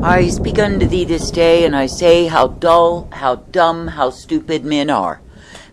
I speak unto thee this day, and I say how dull, how dumb, how stupid men are.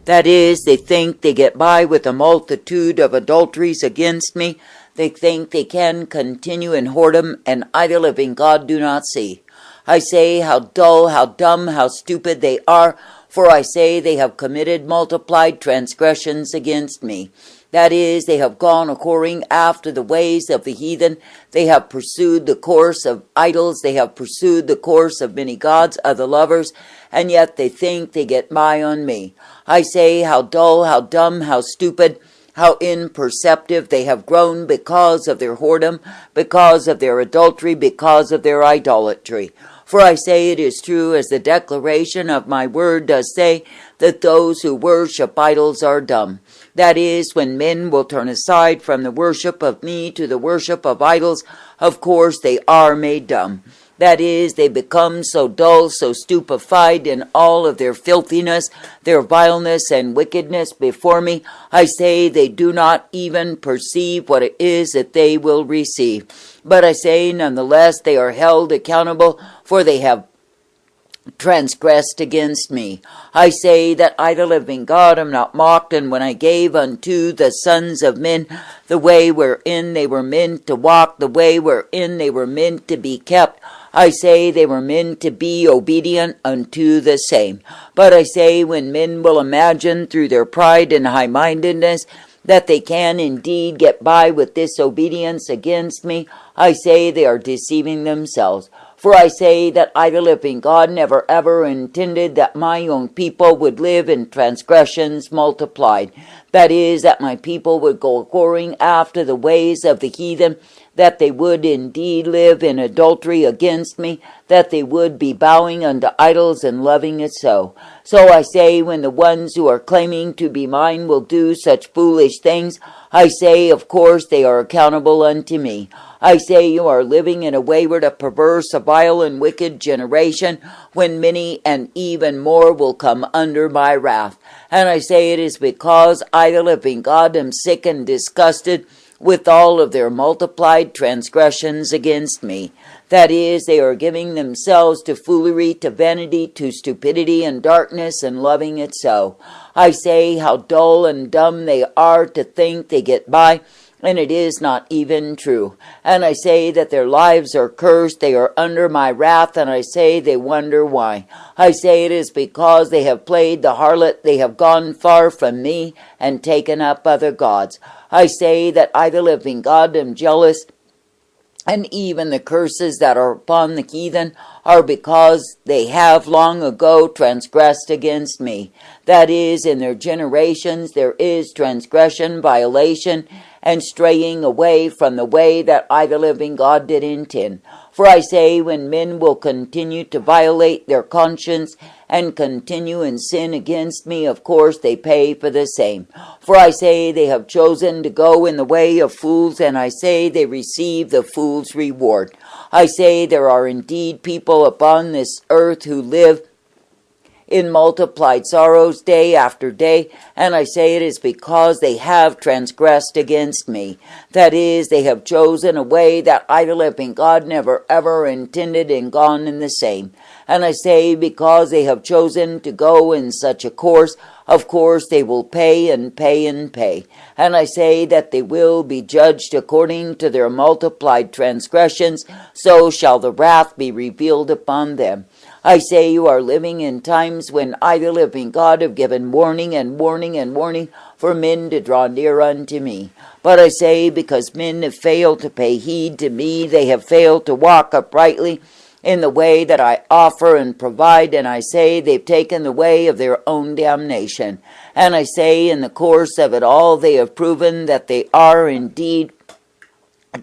That is, they think they get by with a multitude of adulteries against me. They think they can continue in whoredom, and idol living God do not see. I say how dull, how dumb, how stupid they are, for I say they have committed multiplied transgressions against me. That is, they have gone a-whoring after the ways of the heathen. They have pursued the course of idols. They have pursued the course of many gods, of the lovers, and yet they think they get by on me. I say how dull, how dumb, how stupid, how imperceptive they have grown because of their whoredom, because of their adultery, because of their idolatry. For I say it is true, as the declaration of my word does say, that those who worship idols are dumb. That is, when men will turn aside from the worship of me to the worship of idols, of course they are made dumb. That is, they become so dull, so stupefied in all of their filthiness, their vileness and wickedness before me. I say they do not even perceive what it is that they will receive. But I say, nonetheless, they are held accountable, for they have transgressed against me. I say that I, the living God, am not mocked, and when I gave unto the sons of men the way wherein they were meant to walk, the way wherein they were meant to be kept, I say they were meant to be obedient unto the same. But I say, when men will imagine through their pride and high-mindedness that they can indeed get by with disobedience against me, I say they are deceiving themselves. For I say that I, the living God, never ever intended that my own people would live in transgressions multiplied. That is, that my people would go a-whoring after the ways of the heathen, that they would indeed live in adultery against me, that they would be bowing unto idols and loving it so. So I say, when the ones who are claiming to be mine will do such foolish things, I say, of course, they are accountable unto me. I say, you are living in a wayward, a perverse, a vile, and wicked generation, when many and even more will come under my wrath. And I say, it is because I, the living God, am sick and disgusted with all of their multiplied transgressions against me. That is, they are giving themselves to foolery, to vanity, to stupidity and darkness, and loving it so. I say how dull and dumb they are to think they get by, and it is not even true. And I say that their lives are cursed, they are under my wrath, and I say they wonder why. I say it is because they have played the harlot, they have gone far from me, and taken up other gods. I say that I, the living God, am jealous, and even the curses that are upon the heathen are because they have long ago transgressed against me. That is, in their generations there is transgression, violation, and straying away from the way that I, the living God, did intend. For I say, when men will continue to violate their conscience and continue in sin against me, of course they pay for the same. For I say they have chosen to go in the way of fools, and I say they receive the fool's reward. I say there are indeed people upon this earth who live in multiplied sorrows day after day, and I say it is because they have transgressed against me. That is, they have chosen a way that I, the living God, never ever intended, and gone in the same. And I say, because they have chosen to go in such a course, of course they will pay and pay and pay. And I say that they will be judged according to their multiplied transgressions, so shall the wrath be revealed upon them. I say you are living in times when I, the living God, have given warning and warning and warning for men to draw near unto me. But I say, because men have failed to pay heed to me, they have failed to walk uprightly in the way that I offer and provide, and I say they've taken the way of their own damnation. And I say, in the course of it all, they have proven that they are indeed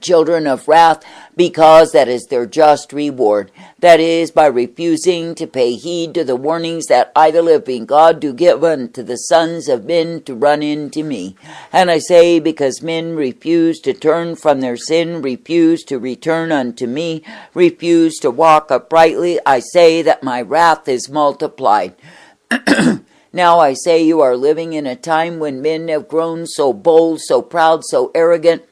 children of wrath, because that is their just reward. That is, by refusing to pay heed to the warnings that I, the living God, do give unto the sons of men to run into me. And I say, because men refuse to turn from their sin, refuse to return unto me, refuse to walk uprightly, I say that my wrath is multiplied. Now I say you are living in a time when men have grown so bold, so proud, so arrogant,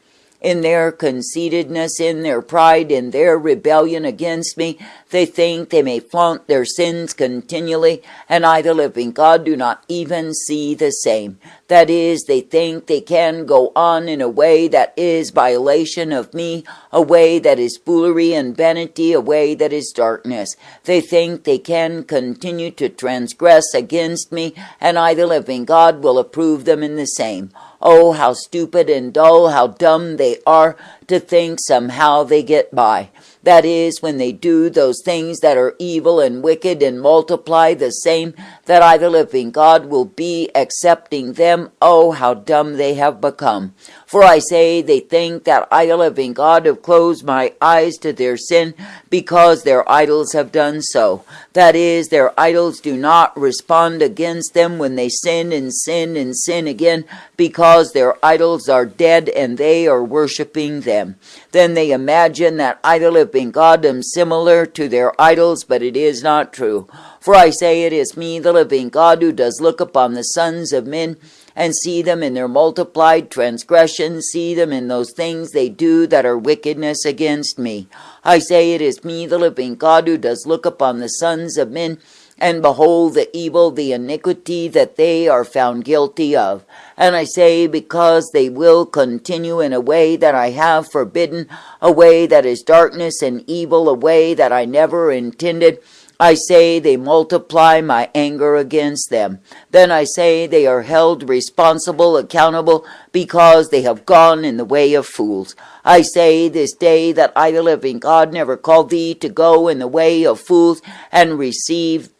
In their conceitedness, in their pride, in their rebellion against me, they think they may flaunt their sins continually, and I, the living God, do not even see the same. That is, they think they can go on in a way that is violation of me, a way that is foolery and vanity, a way that is darkness. They think they can continue to transgress against me, and I, the living God, will approve them in the same. Oh, how stupid and dull, how dumb they are to think somehow they get by. That is, when they do those things that are evil and wicked and multiply the same, that I, the living God, will be accepting them. Oh, how dumb they have become. For I say, they think that I, the living God, have closed my eyes to their sin because their idols have done so. That is, their idols do not respond against them when they sin and sin and sin again, because their idols are dead and they are worshiping them. Then they imagine that I, the living God, am similar to their idols, but it is not true. For I say, it is me, the living God, who does look upon the sons of men and see them in their multiplied transgressions, see them in those things they do that are wickedness against me. I say, it is me, the living God, who does look upon the sons of men and behold the evil, the iniquity that they are found guilty of. And I say, because they will continue in a way that I have forbidden, a way that is darkness and evil, a way that I never intended, I say they multiply my anger against them. Then I say they are held responsible, accountable, because they have gone in the way of fools. I say this day that I, the living God, never called thee to go in the way of fools and receive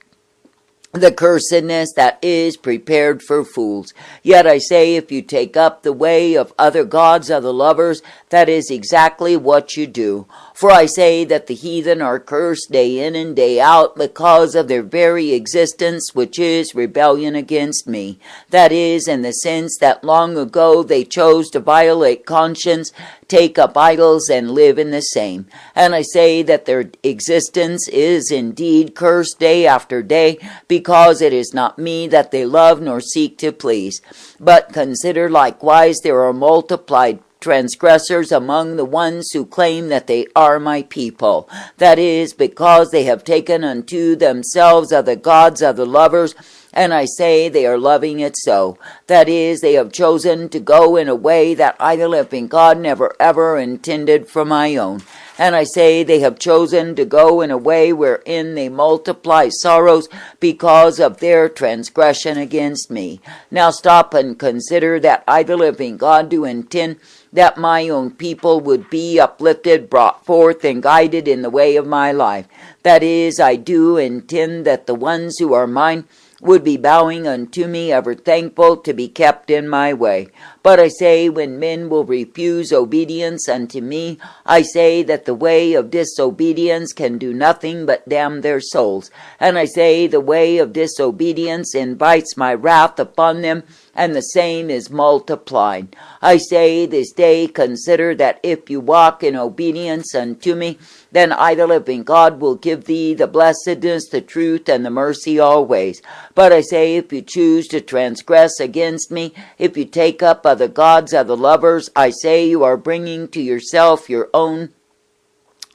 the cursedness that is prepared for fools. Yet I say, if you take up the way of other gods, other lovers, that is exactly what you do. For I say that the heathen are cursed day in and day out because of their very existence, which is rebellion against me. That is, in the sense that long ago they chose to violate conscience, take up idols, and live in the same. And I say that their existence is indeed cursed day after day, because it is not me that they love nor seek to please. But consider likewise there are multiplied transgressors among the ones who claim that they are my people. That is, because they have taken unto themselves other gods, other lovers, and I say they are loving it so. That is, they have chosen to go in a way that I, the living God, never ever intended for my own. And I say they have chosen to go in a way wherein they multiply sorrows because of their transgression against me. Now stop and consider that I, the living God, do intend that my own people would be uplifted, brought forth, and guided in the way of my life. That is, I do intend that the ones who are mine would be bowing unto me, ever thankful to be kept in my way. But I say, when men will refuse obedience unto me, I say that the way of disobedience can do nothing but damn their souls. And I say the way of disobedience invites my wrath upon them, and the same is multiplied. I say this day, consider that if you walk in obedience unto me, then I, the living God, will give thee the blessedness, the truth, and the mercy always. But I say, if you choose to transgress against me, if you take up other gods, other lovers, I say you are bringing to yourself your own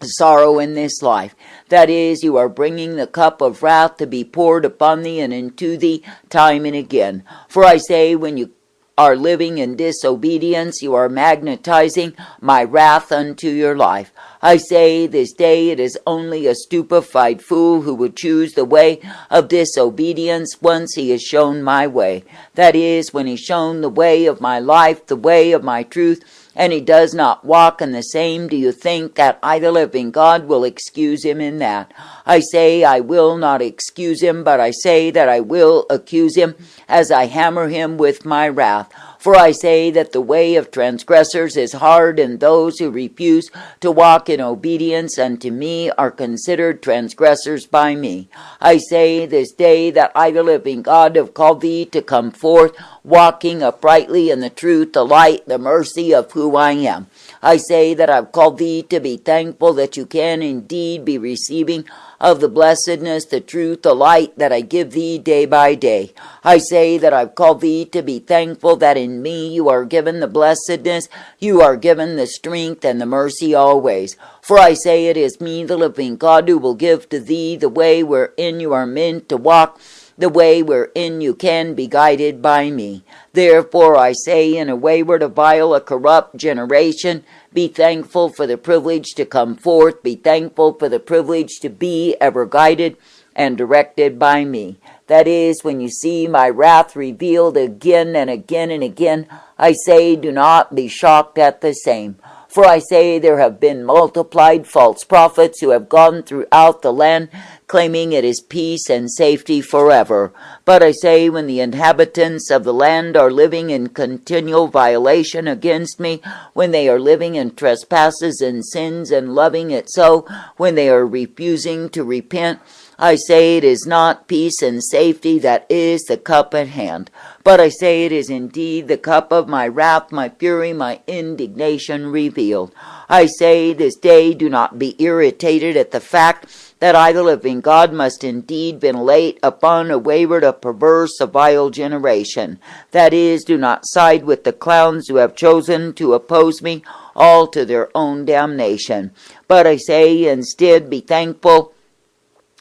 sorrow in this life. That is, you are bringing the cup of wrath to be poured upon thee and into thee time and again. For I say, when you are living in disobedience, you are magnetizing my wrath unto your life. I say this day it is only a stupefied fool who would choose the way of disobedience once he is shown my way. That is, when he's shown the way of my life, the way of my truth, and he does not walk in the same, do you think that I, the living God, will excuse him in that? I say I will not excuse him, but I say that I will accuse him as I hammer him with my wrath. For I say that the way of transgressors is hard, and those who refuse to walk in obedience unto me are considered transgressors by me. I say this day that I, the living God, have called thee to come forth, walking uprightly in the truth, the light, the mercy of who I am. I say that I've called thee to be thankful that you can indeed be receiving of the blessedness, the truth, the light that I give thee day by day. I say that I've called thee to be thankful that in me you are given the blessedness, you are given the strength and the mercy always. For I say it is me, the living God, who will give to thee the way wherein you are meant to walk, the way wherein you can be guided by me. Therefore I say, in a wayward, a vile, a corrupt generation, be thankful for the privilege to come forth, be thankful for the privilege to be ever guided and directed by me. That is, when you see my wrath revealed again and again and again, I say, do not be shocked at the same. For I say there have been multiplied false prophets who have gone throughout the land, claiming it is peace and safety forever. But I say, when the inhabitants of the land are living in continual violation against me, when they are living in trespasses and sins and loving it so, when they are refusing to repent, I say it is not peace and safety that is the cup at hand, but I say it is indeed the cup of my wrath, my fury, my indignation revealed. I say this day, do not be irritated at the fact that I, the living God, must indeed ventilate upon a wayward, a perverse, a vile generation. That is, do not side with the clowns who have chosen to oppose me, all to their own damnation. But I say instead, be thankful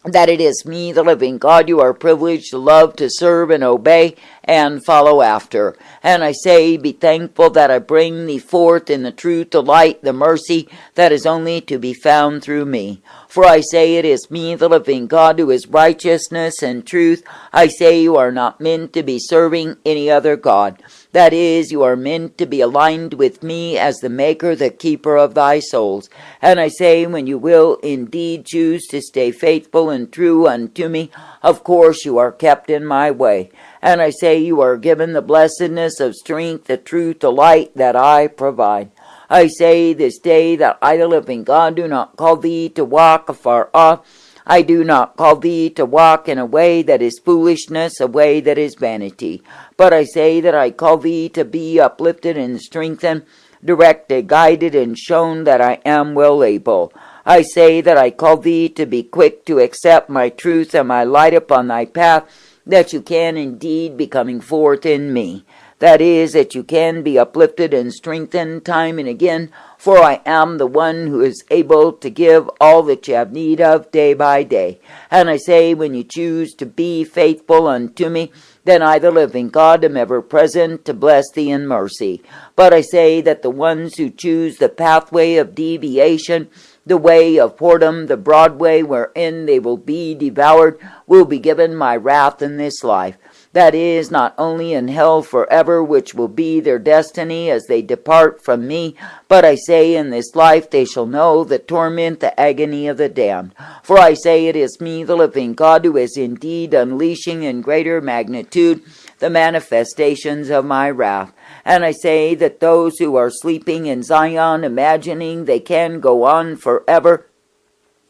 that it is me, the living God, you are privileged to love, to serve, and obey, and follow after. And I say, be thankful that I bring thee forth in the truth, the light, the mercy that is only to be found through me. For I say it is me, the living God, who is righteousness and truth. I say you are not meant to be serving any other God. That is, you are meant to be aligned with me as the maker, the keeper of thy souls. And I say, when you will indeed choose to stay faithful and true unto me, of course you are kept in my way. And I say you are given the blessedness of strength, the truth, the light that I provide. I say this day that I, the living God, do not call thee to walk afar off. I do not call thee to walk in a way that is foolishness, a way that is vanity. But I say that I call thee to be uplifted and strengthened, directed, guided, and shown that I am well able. I say that I call thee to be quick to accept my truth and my light upon thy path, that you can indeed be coming forth in me. That is, that you can be uplifted and strengthened time and again, for I am the one who is able to give all that you have need of day by day. And I say, when you choose to be faithful unto me, then I, the living God, am ever present to bless thee in mercy. But I say that the ones who choose the pathway of deviation, the way of whoredom, the broad way wherein they will be devoured, will be given my wrath in this life. That is, not only in hell forever, which will be their destiny as they depart from me, but I say in this life they shall know the torment, the agony of the damned. For I say it is me, the living God, who is indeed unleashing in greater magnitude the manifestations of my wrath. And I say that those who are sleeping in Zion, imagining they can go on forever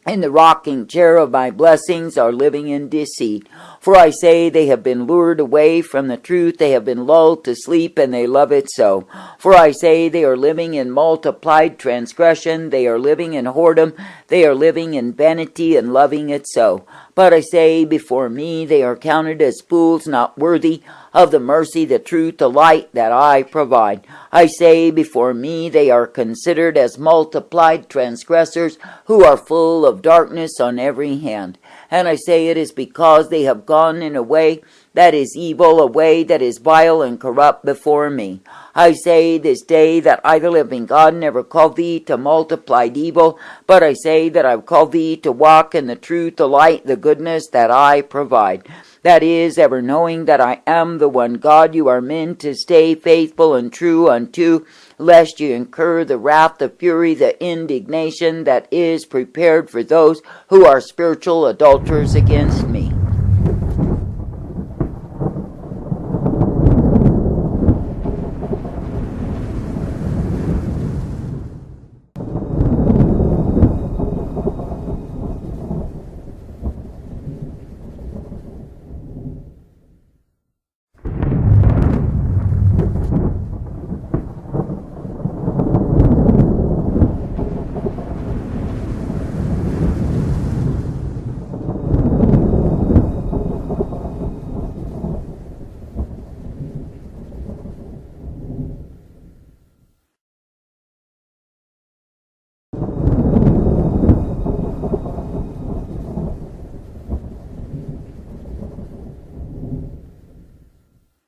in the rocking chair of my blessings, are living in deceit. For I say they have been lured away from the truth, they have been lulled to sleep, and they love it so. For I say they are living in multiplied transgression, they are living in whoredom, they are living in vanity and loving it so. But I say before me they are counted as fools, not worthy of the mercy, the truth, the light that I provide. I say before me they are considered as multiplied transgressors who are full of darkness on every hand. And I say it is because they have gone in a way that is evil, a way that is vile and corrupt before me. I say this day that I, the living God, never called thee to multiplied evil, but I say that I've called thee to walk in the truth, the light, the goodness that I provide. That is, ever knowing that I am the one God you are meant to stay faithful and true unto, lest you incur the wrath, the fury, the indignation that is prepared for those who are spiritual adulterers against me.